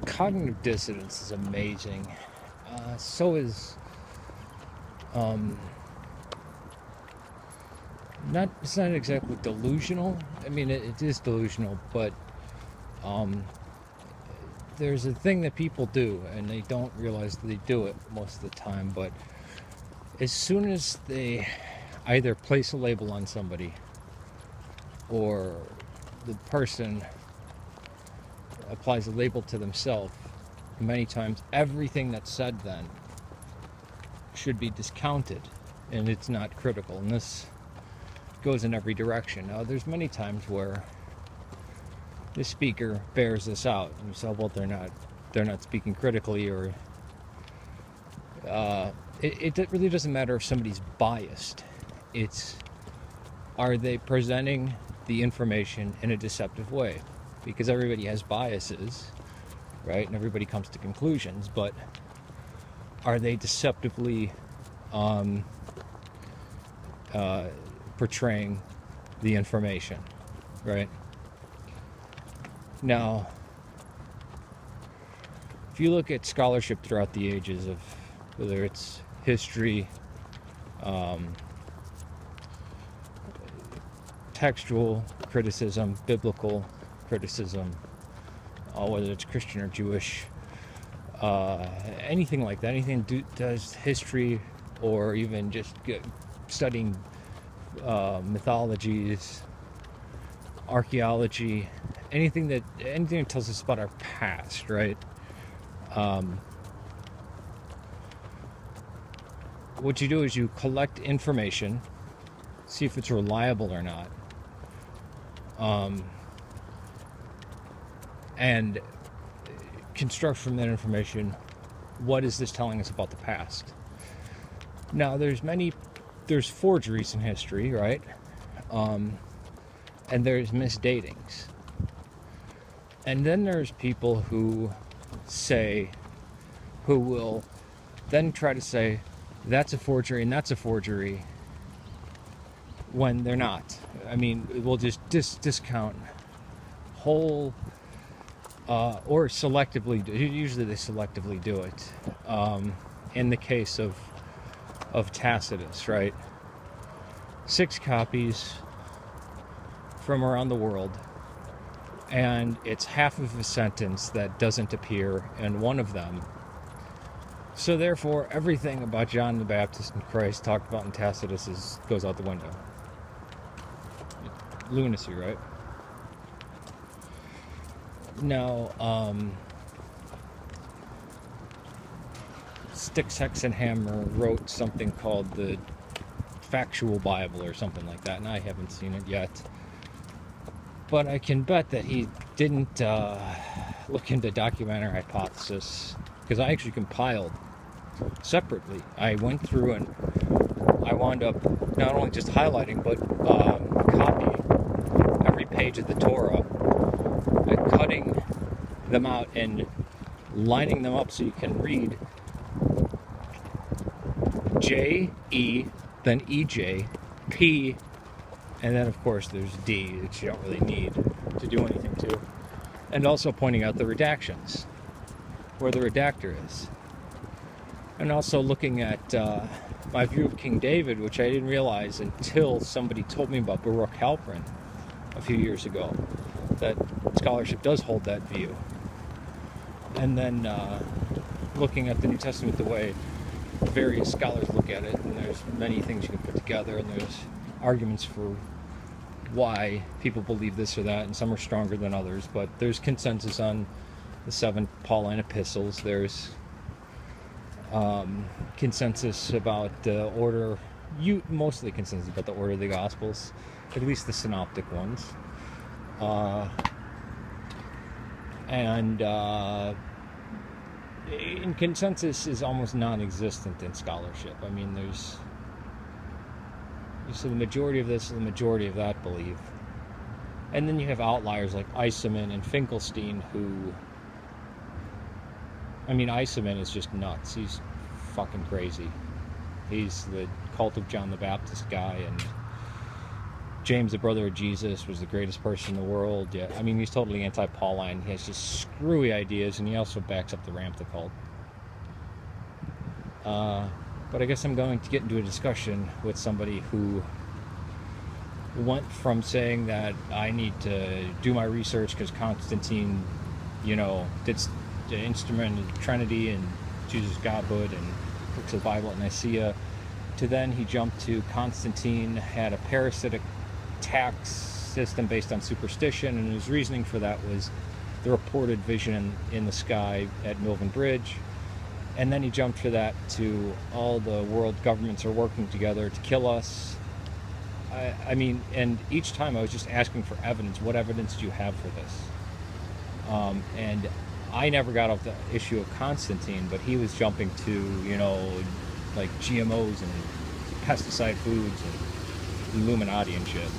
cognitive dissonance is amazing. So is um, not. It's not exactly delusional. I mean, it is delusional, but um, there's a thing that people do, and they don't realize they do it most of the time. But as soon as they either place a label on somebody, or the person applies a label to themselves, many times everything that's said then should be discounted, and it's not critical. And this goes in every direction. Now, there's many times where the speaker bears this out, and you say, well, they're not speaking critically, or it really doesn't matter if somebody's biased. It's, are they presenting the information in a deceptive way? Because everybody has biases, right? And everybody comes to conclusions, but are they deceptively portraying the information, right? Now, if you look at scholarship throughout the ages of whether it's history, textual criticism, biblical criticism, whether it's Christian or Jewish, anything like that, anything does history, or even just studying mythologies, archaeology, anything that tells us about our past, right? What you do is you collect information, see if it's reliable or not, and construct from that information, what is this telling us about the past? Now, there's forgeries in history, right? And there's misdatings. And then there's people who will then try to say, that's a forgery and that's a forgery, when they're not. I mean, we'll just discount whole, or selectively, usually they selectively do it. In the case of Tacitus, right? 6 copies from around the world, and it's half of a sentence that doesn't appear in one of them. So therefore, everything about John the Baptist and Christ talked about in Tacitus goes out the window. Lunacy, right? Now, Styx Hexenhammer wrote something called the Factual Bible or something like that, and I haven't seen it yet. But I can bet that he didn't look into documentary hypothesis, because I actually compiled separately. I went through and I wound up not only just highlighting, but copying every page of the Torah, and cutting them out and lining them up so you can read J, E, then EJ, P, and then of course there's D, which you don't really need to do anything to. And also pointing out the redactions, where the redactor is. And also looking at my view of King David, which I didn't realize until somebody told me about Baruch Halpern a few years ago, that scholarship does hold that view. And then looking at the New Testament the way various scholars look at it, and there's many things you can put together, and there's arguments for why people believe this or that, and some are stronger than others, but there's consensus on the 7 Pauline epistles. There's consensus about the order, mostly consensus about the order of the Gospels, at least the synoptic ones. And consensus is almost non-existent in scholarship. I mean, so the majority of this and the majority of that believe. And then you have outliers like Eisenman and Finkelstein, who, I mean, Eisenman is just nuts. He's fucking crazy. He's the Cult of John the Baptist guy, and James, the brother of Jesus, was the greatest person in the world. Yeah, I mean, he's totally anti-Pauline. He has just screwy ideas, and he also backs up the Ramtha cult. But I guess I'm going to get into a discussion with somebody who went from saying that I need to do my research because Constantine, did the instrument of the Trinity and Jesus' Godhood and books of the Bible at Nicaea, to then he jumped to Constantine had a parasitic tax system based on superstition, and his reasoning for that was the reported vision in the sky at Milvan Bridge. And then he jumped for that to all the world governments are working together to kill us. I mean, and each time I was just asking for evidence. What evidence do you have for this? And I never got off the issue of Constantine, but he was jumping to, like GMOs and pesticide foods and Illuminati and shit.